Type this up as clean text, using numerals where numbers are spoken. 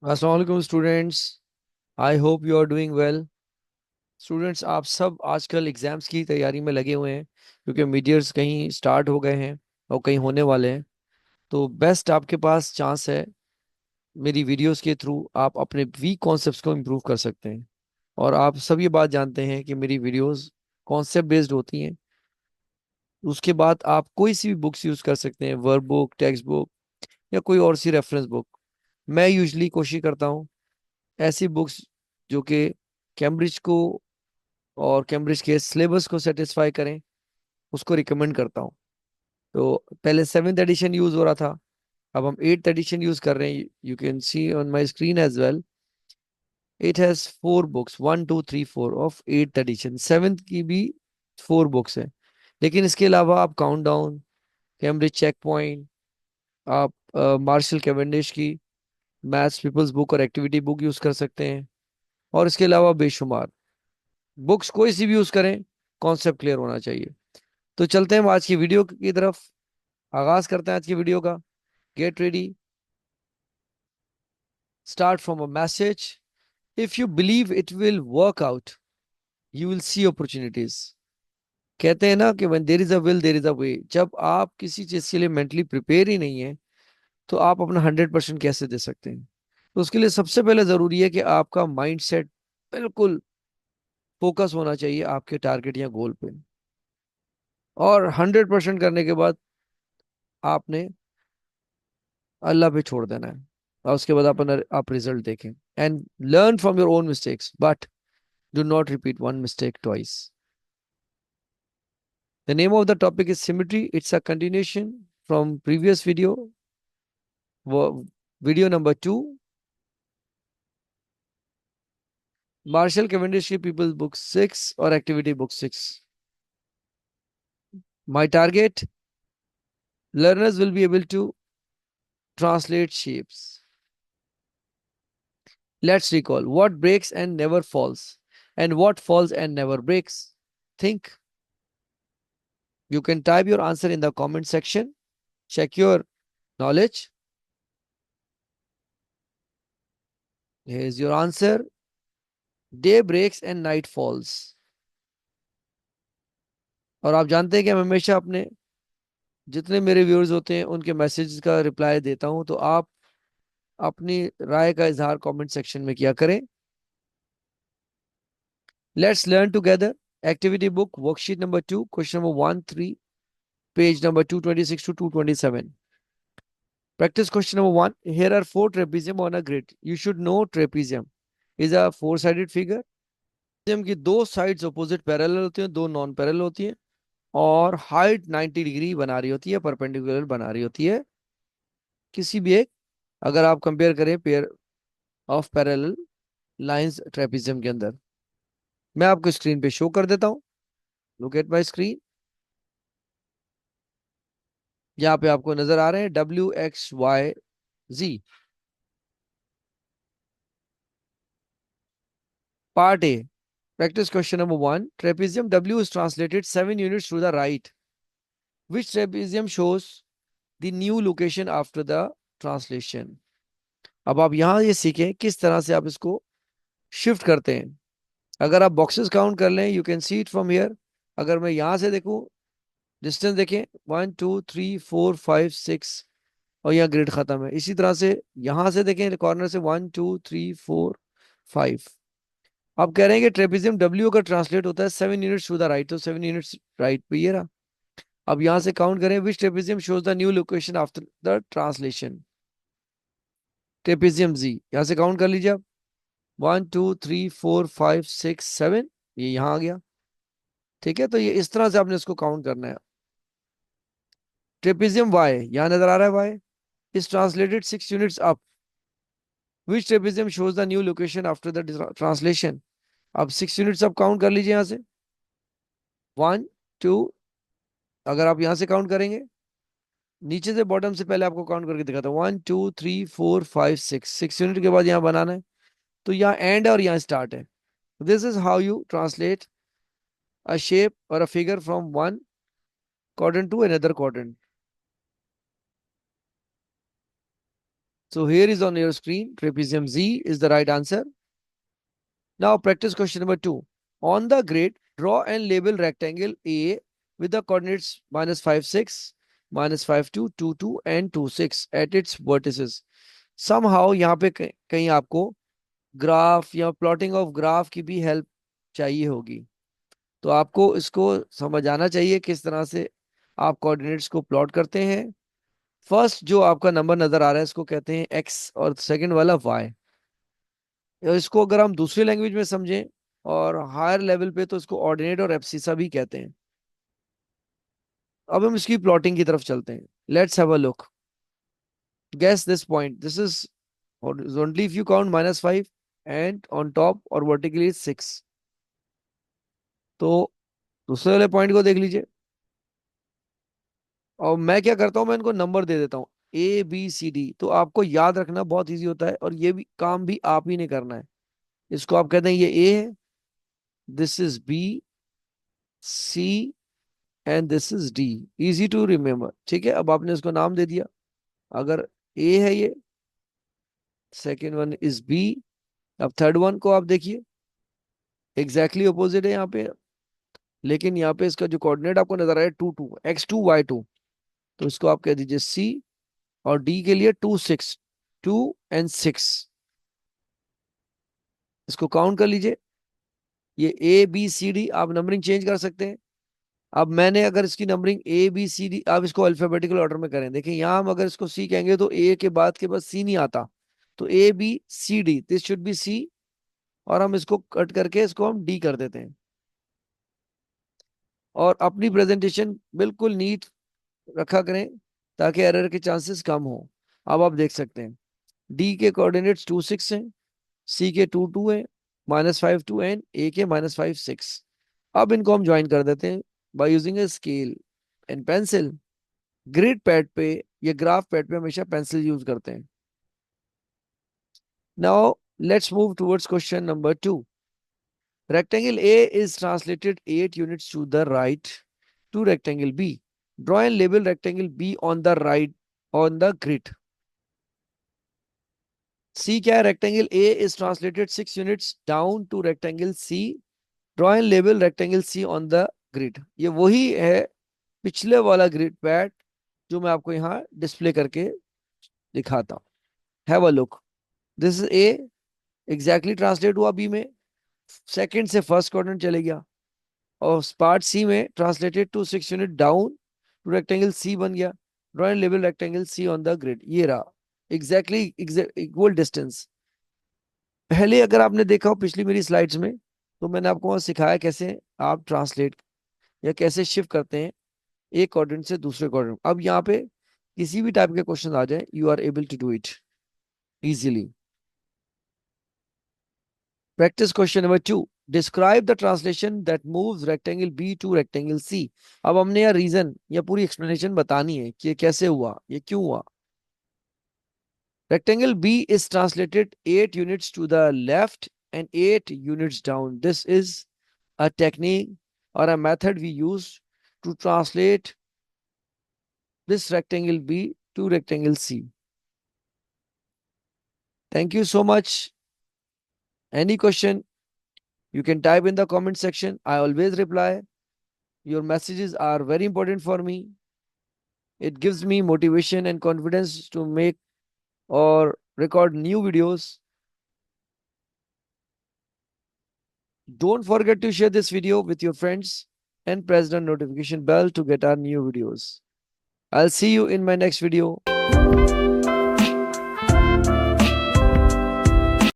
अस्सलाम वालेकुम students. I hope you are doing well. Students, आप सब आजकल एग्जाम्स की तैयारी में लगे हुए हैं क्योंकि मिड ईयर्स कहीं स्टार्ट हो गए हैं और कहीं होने वाले हैं। तो बेस्ट आपके पास चांस है। मेरी वीडियोस के थ्रू आप अपने वीक कॉन्सेप्ट्स को इम्प्रूव कर सकते हैं। और आप सब ये बात जानते हैं कि मेरी वीडियोस कॉन्सेप्ट बेस्ड होती हैं। उसके बाद आप कोई सी भी बुक्स यूज़ कर सकते हैं, वर्क बुक, टेक्स्ट बुक या कोई और सी रेफरेंस बुक। मैं यूजली कोशिश करता हूँ ऐसी बुक्स जो कि कैम्ब्रिज को और कैम्ब्रिज के सिलेबस को सेटिस्फाई करें, उसको रिकमेंड करता हूँ। तो पहले सेवेंथ एडिशन यूज हो रहा था, अब हम एट्थ एडिशन यूज कर रहे हैं। You can see on my screen as well. It has 4 books, 1 2 3 4 of eighth edition. Seventh की भी 4 बुक्स है। लेकिन इसके अलावा आप काउंटडाउन, कैम्ब्रिज चेक पॉइंट, आप मार्शल कैवेंडिश की मैथ्स पीपल्स बुक और एक्टिविटी बुक यूज कर सकते हैं। और इसके अलावा बेशुमार बुक्स कोई सी भी यूज करें, कॉन्सेप्ट क्लियर होना चाहिए। तो चलते हैं हम आज की वीडियो की तरफ। आगाज करते हैं आज की वीडियो का। Get ready, start from a message. If you believe it will work out, you will see opportunities. कहते हैं ना कि when there is a will there is a way. जब आप किसी चीज के लिए मेंटली प्रिपेयर ही नहीं है, तो आप अपना 100% कैसे दे सकते हैं। तो उसके लिए सबसे पहले जरूरी है कि आपका माइंड सेट बिल्कुल फोकस होना चाहिए आपके टारगेट या गोल पे। और 100% करने के बाद आपने अल्लाह पे छोड़ देना है। और उसके बाद आप रिजल्ट देखें। And learn from your own mistakes, but do not repeat one mistake twice. The name of the topic is symmetry. It's a continuation from previous video, वो वीडियो नंबर 2, मार्शल कैवेंडिश की peoples book 6 और activity book 6। My target, learners will be able to translate shapes. Let's recall what breaks and never falls, and what falls and never breaks. Think. You can type your answer in the comment section. Check your knowledge. Here's your answer. Day breaks and night falls. और आप जानते हैं कि मैं हमेशा अपने जितने मेरे व्यूअर्स होते हैं उनके मैसेज का रिप्लाई देता हूं। तो आप अपनी राय का इजहार कमेंट सेक्शन में किया करें। Let's learn together. Activity book worksheet number 2, question number 1 3, page number 226 to 227. Practice question number 1. Here are 4 trapezium on a grid. You should know trapezium is a four-sided figure. Trapezium की दो sides opposite parallel होती हैं, दो non parallel होती हैं, और height 90 degree बना रही होती है, परपेंडिकुलर बना रही होती है किसी भी एक। अगर आप कंपेयर करें pair of parallel lines trapezium के अंदर, मैं आपको स्क्रीन पे शो कर देता हूं। Look at my screen. यहाँ पे आपको नजर आ रहे हैं WXYZ। Part A, practice question number 1. Trapezium W is translated 7 units to the right. Which trapezium shows the new location after the translation? अब आप यहां ये सीखें किस तरह से आप इसको शिफ्ट करते हैं। अगर आप बॉक्सेस काउंट कर लें, you can see it from here. अगर मैं यहां से देखूं, डिस्टेंस देखें, 1 2 3 4 5 6, और यहाँ ग्रिड खत्म है। इसी तरह से यहां से देखें कॉर्नर से 1 2 3 4 5। आप कह रहे हैं कि ट्रेपेजियम डब्ल्यू का ट्रांसलेट होता है 7 यूनिट्स टू द राइट, तो 7 यूनिट्स राइट पे ये रहा। अब यहां से काउंट करें, which trapezium shows the new location after the translation. Trapezium G, यहां से काउंट कर लीजिए आप। 1 2 3 4 5 6 7, ये यहां आ गया। ठीक है, तो ये इस तरह से आपने इसको काउंट करना है। ट्रेपेजियम वाई यहां नजर आ रहा है, y is translated 6 units up. Which trapezium shows the new location after the translation. अब 6 यूनिट्स आप काउंट कर लीजिए यहां से। 1 2, अगर आप यहां से काउंट करेंगे, नीचे से बॉटम से पहले आपको काउंट करके दिखाता हूँ। 1 2 3 4 5 6, 6 यूनिट के बाद यहाँ बनाना है। तो यहाँ एंड है और यहाँ स्टार्ट है। This is how you translate a shape और a figure from one quadrant to another quadrant. So here is on your screen, trapezium Z is the right answer. Now practice question number 2. On the grid, draw and label rectangle A with the coordinates -5, 6, -5, 2, 2, 2 and 2, 6 at its vertices. Somehow यहाँ पे कहीं आपको graph या plotting of graph की भी help चाहिए होगी, तो आपको इसको समझ आना चाहिए किस तरह से आप कोऑर्डिनेट्स को प्लॉट करते हैं। फर्स्ट जो आपका नंबर नजर आ रहा है इसको कहते हैं एक्स और सेकंड वाला वाई। इसको अगर हम दूसरी लैंग्वेज में समझें और हायर लेवल पे तो इसको ऑर्डिनेट और एब्सिसा भी कहते हैं। अब हम इसकी प्लॉटिंग की तरफ चलते हैं। Let's have a look. Guess this point, this is horizontally if you count -5 and on top or vertically is 6। तो दूसरे वाले पॉइंट को देख लीजिए और मैं क्या करता हूं, मैं इनको नंबर दे देता हूं A B C D। तो आपको याद रखना बहुत इजी होता है और ये भी काम भी आप ही ने करना है। इसको आप कहते हैं ये A है, this is B, C and this is D। Easy to remember, ठीक है। अब आपने इसको नाम दे दिया। अगर A है ये, सेकेंड वन इज B। अब थर्ड वन को आप देखिए, एग्जैक्टली ऑपोजिट है यहाँ पे, लेकिन यहाँ पे इसका जो कोऑर्डिनेट आपको नजर आ रहा है 2 2 X2 Y2। तो इसको आप कह दीजिए C। और D के लिए 2 6, 2 and 6। इसको काउंट कर लीजिए। ये A B C D आप नंबरिंग चेंज कर सकते हैं। अब मैंने अगर इसकी numbering A B C D, आप इसको अल्फाबेटिकल ऑर्डर में करें। देखिए यहाँ हम अगर इसको C कहेंगे तो A के बाद C नहीं आता, तो A B C D, this should be C। और हम इसको कट करके इसको हम D कर देते हैं और अपनी प्रेजेंटेशन बिल्कुल नीट रखा करें ताकि एरर के चांसेस कम हो। अब आप देख सकते हैं डी के कोऑर्डिनेट्स 2 6 हैं, सी के 2 2 है, -5 2 एंड ए के -5 6। अब इनको हम ज्वाइन कर देते हैं by using a scale and pencil. Grid pad पे या ग्राफ पैड पे हमेशा पेंसिल यूज करते हैं। Now let's move towards question number 2। Rectangle A is translated 8 units to the right to rectangle B. Draw and label rectangle B on the right on the grid. C क्या है? Rectangle A is translated 6 units down to rectangle C. Draw and label rectangle C on the grid. ये वही है पिछले वाला grid pad जो मैं आपको यहाँ डिस्प्ले करके दिखाता हूँ। Have a look, this is A, exactly translate हुआ बी में, सेकंड से फर्स्ट क्वाड्रेंट चले गया और पार्ट सी में translated to 6 unit down to rectangle C बन गया। Draw and label rectangle C on the grid. ये रहा एग्जैक्टली इक्वल डिस्टेंस। पहले अगर आपने देखा हो पिछली मेरी स्लाइड्स में तो मैंने आपको वहां सिखाया कैसे आप ट्रांसलेट या कैसे शिफ्ट करते हैं एक क्वाड्रेंट से दूसरे क्वाड्रेंट। अब यहाँ पे किसी भी टाइप के क्वेश्चन आ जाए you are able to do it easily. Practice question number 2. Describe the translation that moves rectangle B to rectangle C. अब हमने यह रीजन या पूरी एक्सप्लेनेशन बतानी है कि ये कैसे हुआ, ये क्यों हुआ। Rectangle B is translated 8 units to the left and 8 units down. This is a technique or a method we use to translate this rectangle B to rectangle C. Thank you so much. Any question, you can type in the comment section. I always reply. Your messages are very important for me. It gives me motivation and confidence to make or record new videos. Don't forget to share this video with your friends and press the notification bell to get our new videos. I'll see you in my next video.